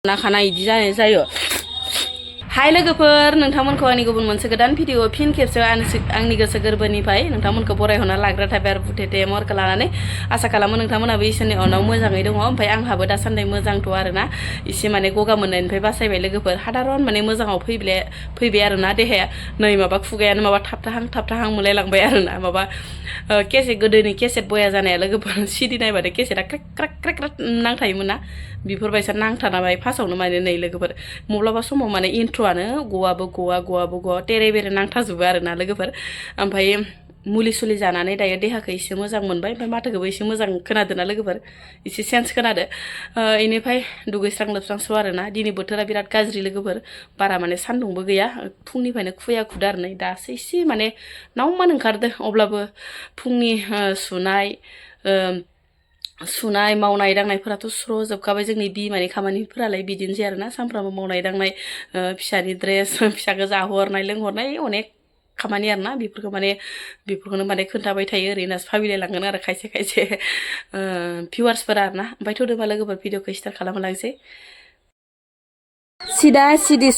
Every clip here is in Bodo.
नाखाना इदि जानाय जायो हाय लोगोफोर नोंथांमोनखौ आंनि गुबुन मोनसे गोदान भिडिअ फिन खेबसे आंनि गोसो गोरबोनिफ्राय नोंथांमोनखौ बरायहरना लाग्रा थाबाय आरो बुथेथे महरखौ लानानै आसा खालामो नोंथांमोनाबो इसोरनि अनाव मोजाङै दङ ओमफ्राय आंहाबो दासान्दि मोजांथ' आरोना एसे माने गगा मोननायनिफ्राय बासायबाय लोगोफोर हादारन माने मोजाङाव फैबाय आरोना देहाया नै माबा खुगायानो माबा थाबथाहां मोनलायलांबाय आरोना माबा गोदोनि केसेट बया जानाया लोगोफोर सिडि नायबाथाय केसेटआ क्रेक क्रेक नांथायोमोन ना बेफोरबायसा नांथानाबाय फार्स्टआवनो माने नै लोगोफोर माब्लाबा समाव माने इन्ट्र'आनो गवा तेरे बेरे नांथाजोबो आरोना लोगोफोर ओमफ्राय मुलि सुलि जानानै दायो देहाखौ एसे मोजां मोनबाय ओमफ्राय माथोखौबो एसे मोजां खोनादों ना लोगोफोर एसे सेन्स खोनादो इनिफ्राय दुगैस्रां लोबस्रांसो आरोना दिनै बोथोरा बिराद गाज्रि लोगोफोर बारा माने सान्दुंबो गैया फुंनिफ्रायनो खुया खुदो आरो नै दासो एसे माने नावमान ओंखारदो अब्लाबो फुंनि सुनाय मावनाय दांनायफोराथ' स्र' जोबखाबाय जोंनि बिमानि खामानिफोरालाय बिदिनोसै आरोना सानफ्रामबो मावनाय दांनाय फिसानि ड्रेस फिसाखौ जाहोहरनाय लोंहरनाय अनेक खामानि आरोना बेफोरखौनो माने खोन्थाबाय थायो ओरैनो फाबिलाय लांगोन आरो खायसे भिउवार्सफोरा आरोना ओमफ्राय थ'दोबा लोगोफोर भिडिअखौ स्टार्ट खालामलांसै सिदा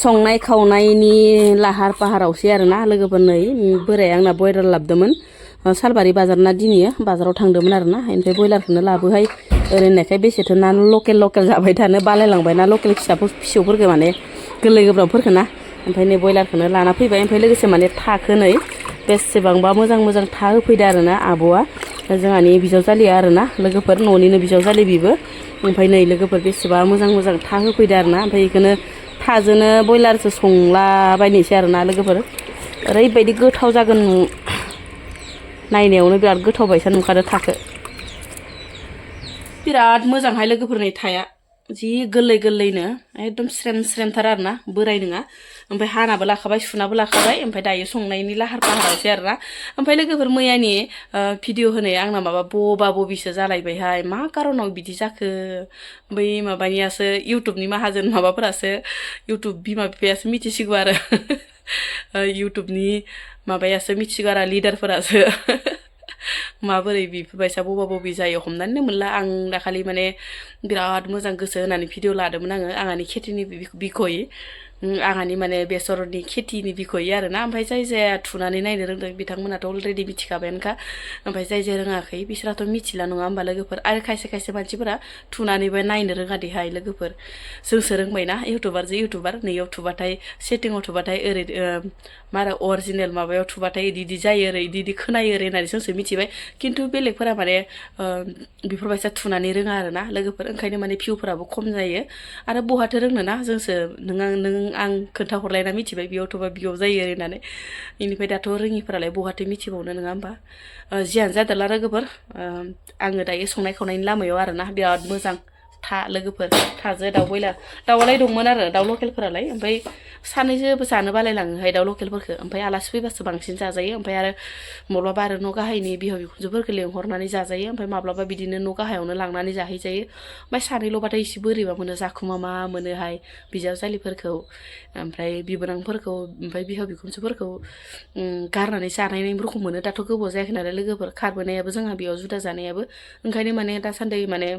संनाय खावनायनि लाहार फाहारावसै आरोना लोगोफोर नै बोराया आंना बयलार लाबोदोंमोन सालबारि बाजारना दिनै बाजाराव थांदोंमोन आरोना ओमफ्राय बयलारखौनो लाबोहाय ओरैनोखाय बेसेथो ना लकेल जाबाय थानो बालायलांबाय ना लकेल फिसौफोरखौ माने गोरलै गोब्राबफोरखौ ना ओमफ्राय नै बयलारखौनो लाना फैबाय ओमफ्राय लोगोसे माने थाखो नै बेसेबांबा मोजां था होफैदो आरोना आब'आ जोंहानि बिजावजालिया आरोना लोगोफोर न'निनो बिजावजालि बिबो ओमफ्राय नै लोगोफोर बेसेबा मोजां था होफैदो आरोना ओमफ्राय बेखौनो थाजोंनो बयलारसो संलाबायनोसै आरोना लोगोफोर ओरैबायदि गोथाव जागोन नायनायावनो बिराद गोथाव बायसा नुखादो थाखो बिराद मोजांहाय लोगोफोरनि थाया जि गोरलैनो एकदम स्रेमथार आरोना बोराय नङा ओमफ्राय हानाबो लाखाबाय सुनाबो लाखाबाय ओमफ्राय दायो संनायनि लाहार फाहारावसै आरोना ओमफ्राय लोगोफोर मैयानि भिडिअ होनाया आंना माबा बबिसो जालायबायहाय मा कारनाव बिदि जाखो बै माबानियासो इउटुबनि माहाजोन माबाफोरासो इउटुब बिमा बिफायासो मिथिसिगौ आरो इउटुबनि माबायासो मिथिसिगौ आरो लिडारफोरासो माबोरै बेफोरबायसा बबि जायो हमनानैनो मोनला आं दाखालि माने बिराद मोजां गोसो होनानै भिडिअ लादोंमोन आङो आंहानि खेथिनि बिखय आंहानि माने बेसरनि खेथिनि बिखय आरोना ओमफ्राय जाय थुनानै नायनो रोंदों बिथांमोनाथ' अलरेडि मिथिखाबायानोखा ओमफ्राय जाय रोङाखै बिसोराथ' मिथिला नङा होमबा लोगोफोर आरो खायसे मानसिफोरा थुनानैबो नायनो रोङा देहाय लोगोफोर जोंसो रोंबायना इउटुबार नैयाव थुबाथाय सेटिंआव थुबाथाय ओरै मा होनो अरिजिनेल माबायाव थुबाथाय इदि जायो ओरै इदि खोनायो ओरै होननानै जोंसो मिथिबाय खिन्थु बेलेगफोरा माने बेफोरबायसा थुनानै रोङा आरोना लोगोफोर ओंखायनो माने भिउफोराबो खम जायो आरो बहाथो रोंनो ना जोंसो नों आं खोन्थाहरलायना मिथिबाय बेयाव थुबा बेयाव जायो होननानै बेनिफ्राय दाथ' रोङिफोरालाय बहाथो मिथिबावनो नङा होमबा जियानो जादोला लोगोफोर आङो दायो संनाय खावनायनि लामायाव आरोना बिराद मोजां लोगोफोर थाजो दाउ बयलार दाउआलाय दंमोन आरो दाउ लकेलफोरालाय ओमफ्राय सानैसो जानो बालायलाङोहाय दाउ लकेलफोरखौ ओमफ्राय आलासि फैबासो बांसिन जाजायो ओमफ्राय आरो माब्लाबा आरो न' गाहायनि बिहाव बिखुनजोफोरखौ लेंहरनानै जाजायो ओमफ्राय माब्लाबा बिदिनो न' गाहायावनो लांनानै जाहैजायो ओमफ्राय सानैल'बाथाय एसे बोरैबा मोनो जाखुमा मोनोहाय बिजावजालिफोरखौ ओमफ्राय बिबोनांफोरखौ ओमफ्राय बिहाव बिखुनजोफोरखौ गारनानै जानाय रखम मोनो दाथ' गोबाव जायाखै नालाय लोगोफोर खारबोनायाबो जोंहा बेयाव जुदा जानायाबो ओंखायनो माने दासान्दि माने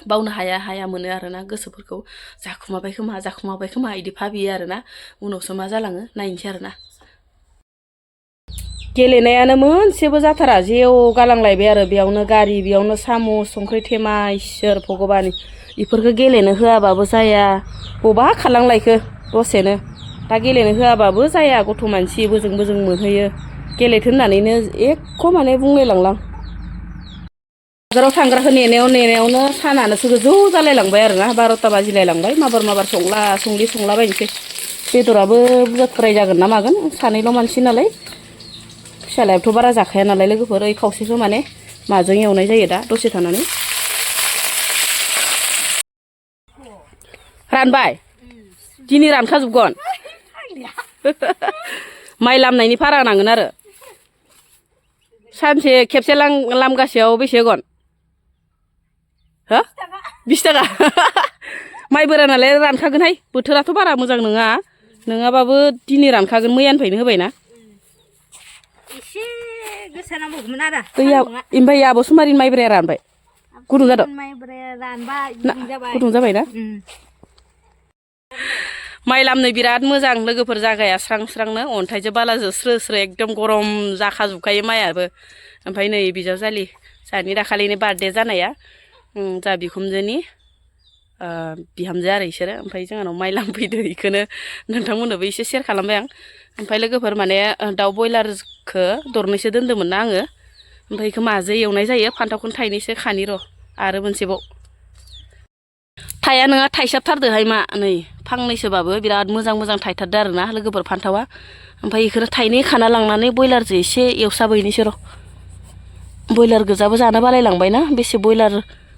बावनो हाया मोनो आरोना गोसोफोरखौ जाखुमाबाय खोमा इदि भाबियो आरोना उनावसो मा जालाङो नायनोसै आरोना गेलेनायानो मोनसेबो जाथारा जेव गालांलायबाय आरो बेयावनो गारि बेयावनो साम' संख्रि थेमा इसोर भगबान इफोरखौ गेलेनो होआबाबो जाया बबा खारलांलायखो दसेनो दा गेलेनो होआबाबो जाया गथ' मानसि बोजों मोनहैयो गेलेथो होननानैनो एख' माने बुंलायलांलां बाजाराव थांग्राखौ नेनायावनो सानानोसो गोजौ जालायलांबाय आरोना 12ता बाजिलायलांबाय माबार संलाबायनोसै बेदराबो बुरजा फ्राय जागोन ना मागोन सानैल' मानसि नालाय फिसालायाबोथ' बारा जाखाया नालाय लोगोफोर ओइ खावसेखौ माने माजों एवनाय जायो दा दसे थानानै रानबाय दिनै रानखाजोबगोन माइ लामनायनि भारा नांगोन आरो सानसे खेबसे लामगासेयाव बेसे होगोन हो 20 थाखा माइ बोरा नालाय रानखागोनहाय बोथोराथ' बारा मोजां नङाबाबो दिनै रानखागोन मैयानिफ्रायनो होबायना एसे गोसा नांबावगौमोन आरो दैया ओमफ्राय आब' सुमारिनि माइब्राया रानबाय गुदुं जादों माइब्राया रानबाय गुदुं जाबायना माइ लामनो बिराद मोजां लोगोफोर जागाया स्रां स्रांनो अन्थाइजों बालाजों स्रो स्रो एकदम गरम जाखाजोबखायो माइयाबो ओमफ्राय नै बिजावजालि जोंहानि दाखालिनि बार्थडे जानाया जा बिखुमजोनि बिहामजो आरो इसोरो ओमफ्राय जोंहानाव माइ लांफैदो बेखौनो नोंथांमोननोबो एसे सेयार खालामबाय आं ओमफ्राय लोगोफोर माने दाउ बयलारखौ दरनैसो दोन्दोंमोन ना आङो ओमफ्राय बेखौ माजों एवनाय जायो फान्थावखौनो थाइनैसो खानि र' आरो मोनसेबाव थाया नोङा थाइसाबथारदोहाय मा नै फांनैसोबाबो बिराद मोजां मोजां थाइथारदो आरो ना लोगोफोर फान्थावा ओमफ्राय बेखौनो थाइनै खाना लांनानै बयलारजों एसे एवसाबहैनोसै र' बयलार गोजाबो जानो बालायलांबायना बेसे बयलार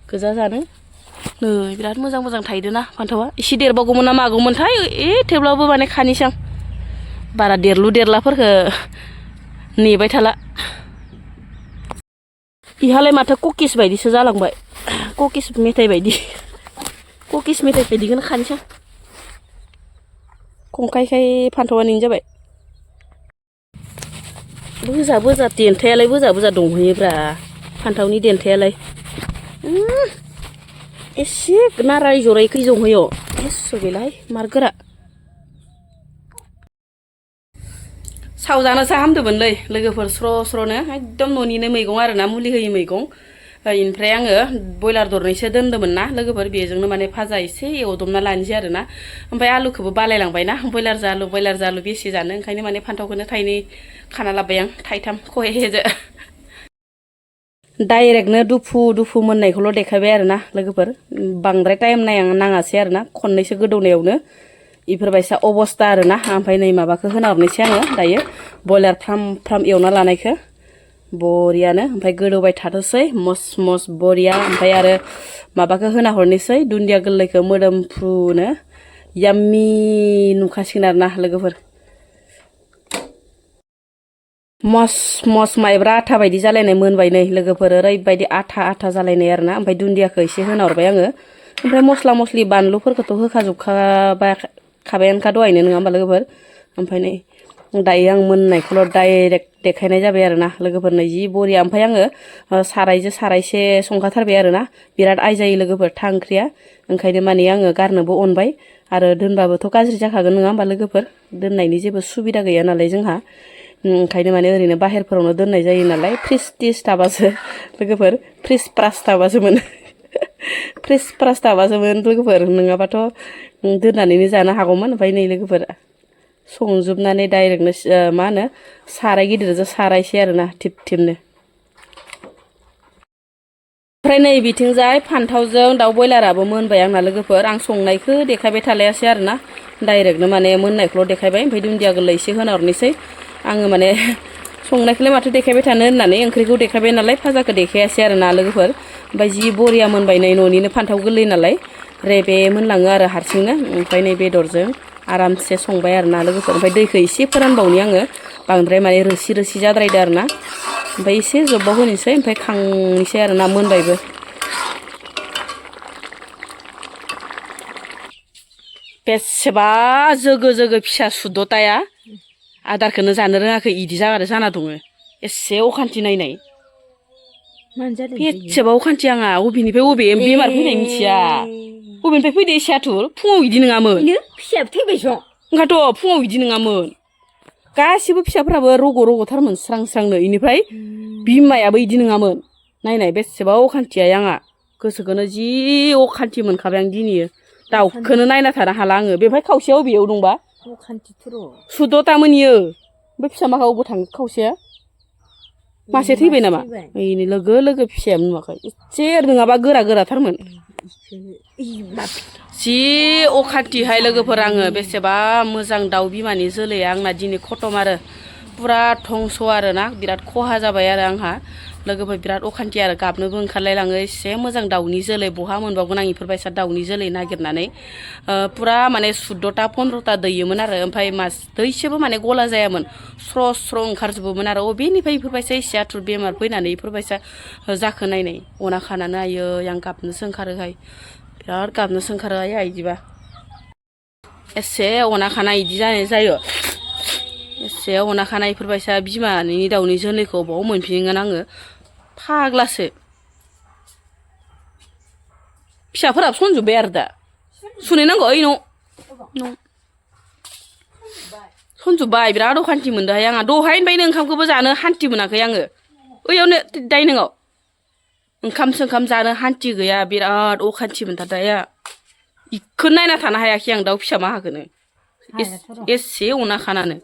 गोजा जानो नै बिराद मोजां मोजां थाइदोना फान्थावा एसे देरबावगौमोन ना मागौमोनथाय थेवब्लाबो माने खानिसै आं बारा देरलु देरलाफोरखौ नेबाय थाला इहालाय माथो कुकिस बायदिसो जालांबाय कुकिस मेथाइ बायदि कुकिस मेथाइ बायदिखौनो खानोसै आं खंखायखाय फान्थावानो जाबाय बोजा बोजा देन्थायालाय बोजा बोजा दंहैयोब्रा फान्थावनि देन्थायालाय एसे नाराय जरायखै दंहैयो एस' बेलाय मार गोरा सावजानोसो हामदोंमोनलै लोगोफोर स्र' स्र'नो एकदम न'निनो मैगं आरोना मुलि होयि मैगं ओमफ्राय आङो बयलार दरनैसो दोन्दोंमोन ना लोगोफोर बेजोंनो माने भाजा एसे एवदबना लानोसै आरोना ओमफ्राय आलुखौबो बालायलांबायना बयलार जालु बेसे जानो ओंखायनो माने फान्थावखौनो थाइनै खाना लाबोबाय आं थाइथाम खहेजो डाइरेक्टनो दुफु मोननायखौल' देखायबाय आरोना लोगोफोर बांद्राय टाइम नाङासै आरोना खननैसो गोदौनायावनो इफोरबायसा अबस्था आरोना ओमफ्राय नै माबाखौ होना हरनोसै आङो दायो बयलार फ्राम एवना लानायखौ बरियानो ओमफ्राय गोदौबाय थाथोंसै मस बरिया ओमफ्राय आरो माबाखौ होना हरनोसै दुन्दिया गोरलैखौ मोदोमफ्रुनो याम्मी नुखासिगोन आरोना लोगोफोर मस माइब्रा आथा बायदि जालायनाय मोनबाय नै लोगोफोर ओरैबायदि आथा जालायनाय आरोना ओमफ्राय दुन्दियाखौ एसे होना हरबाय आङो ओमफ्राय मस्ला मस्लि बानलुफोरखौथ' होखाजोबखाबायानोखा दहायनो नङा होमबा लोगोफोर ओमफ्राय नै दायो आं मोननायखौल' डाइरेक्ट देखायनाय जाबाय आरोना लोगोफोर नै जि बरिया ओमफ्राय आङो सारायजों सारायसे संखाथारबाय आरोना बिराद आइ जायो लोगोफोर था ओंख्रिया ओंखायनो माने आङो गारनोबो अनबाय आरो दोनबाबोथ' गाज्रि जाखागोन नङा होमबा लोगोफोर दोननायनि जेबो सुबिदा गैया नालाय जोंहा ओंखायनो माने ओरैनो बाहेरफोरावनो दोननाय जायो नालाय फ्रिज तिज थाबासो लोगोफोर फ्रिज प्रास थाबासोमोन लोगोफोर नङाबाथ' दोननानैनो जानो हागौमोन ओमफ्राय नै लोगोफोर संजोबनानै डाइरेक्टनो मा होनो साराय गिदिरजों सारायसै आरोना थिबनो ओमफ्राय नै बिथिंजाय फान्थावजों दाउ बयलाराबो मोनबाय आंना लोगोफोर आं संनायखौ देखायबाय थालायासै आरोना डाइरेक्टनो माने मोननायखौल' देखायबाय ओमफ्राय दुन्दिया गोरलै एसे होना हरनोसै आङो माने संनायखौलाय माथो देखायबाय थानो होननानै ओंख्रिखौ देखायबाय नालाय भाजाखौ देखायासै आरोना लोगोफोर ओमफ्राय जि बरिया मोनबाय नै न'निनो फान्थाव गोरलै नालाय रेबे मोनलाङो आरो हारसिंनो ओमफ्राय नै बेदरजों आरामसे संबाय आरोना लोगोफोर ओमफ्राय दैखौ एसे फोरानबावनि आङो बांद्राय माने रोसि जाद्रायदो आरोना ओमफ्राय एसे जब्बाव होनोसै ओमफ्राय खांनोसै आरोना मोनबायबो बेसेबा जोगो फिसा सुद'ताया आदारखौनो जानो रोङाखै इदि जाना दङ एसे अखान्थि नायनाय बेसेबा अखान्थि आंहा अबेनिफ्राय अबे बेमार फैनाय मिथिया बबेनिफ्राय फैदो एसे आथुर फुङाव इदि नङामोन फिसायाबो थैबाय ज' ओंखायनोथ' फुङाव इदि नङामोन गासिबो फिसाफोराबो रग'थारमोन स्रांनो इनिफ्राय बिमायाबो इदि नङामोन नायनाय बेसेबा अखान्थिया आंहा गोसोखौनो जि अखान्थि मोनखाबाय आं दिनै दाउखौनो नायना थानो हाला आङो बेनिफ्राय खावसेयाव बेयाव दंबा सुद'तामोन इयो ओमफ्राय फिसा माखा अबाव थाङो खावसेया मासे थैबाय नामा ओइनै लोगो फिसायानो नुवाखै एसे नङाबा गोराथारमोन जि अखान्थिहाय लोगोफोर आङो बेसेबा मोजां दाउ बिमानि जोलैया आंना दिनै खतम आरो पुरा धंस' आरोना बिराद खहा जाबाय आरो आंहा लोगोफोर बिराद अखान्थि आरो गाबनोबो ओंखारलायलाङो एसे मोजां दाउनि जोलै बहा मोनबावगोन आं इफोरबायसा दाउनि जोलै नागिरनानै पुरा माने 14ता 15ता दैयोमोन आरो ओमफ्राय दैसेबो माने गला जायामोन स्र' ओंखारजोबोमोन आरो अबेनिफ्राय इफोरबायसा एसे आथुर बेमार फैनानै इफोरबायसा जाखो नायनाय अना खानानै आयो आं गाबनोसो ओंखारोहाय बिराद गाबनोसो ओंखारो आइया इदिबा एसे अना खाना इदि जायो एसे अना खाना इफोरबायसा बिमानि दाउनि जोलैखौ बाव मोनफिनगोन आङो फाग्लासो फिसाफोराबो सनजोब्बाय आरो दा सुनै नांगौ ओइ न' सनजुबबाय बिराद अखान्थि मोनदोंहाय आंहा दहाय ओमफ्राय ओंखामखौबो जानो हान्थि मोनाखै आङो ओइयावनो डाइनिंआव ओंखाम सोंखाम जानो हान्थि गैया बिराद अखान्थि मोनथार दाया इखौ नायना थानो हायाखै आं दाउ फिसा माहाखौनो एसे अना खानानो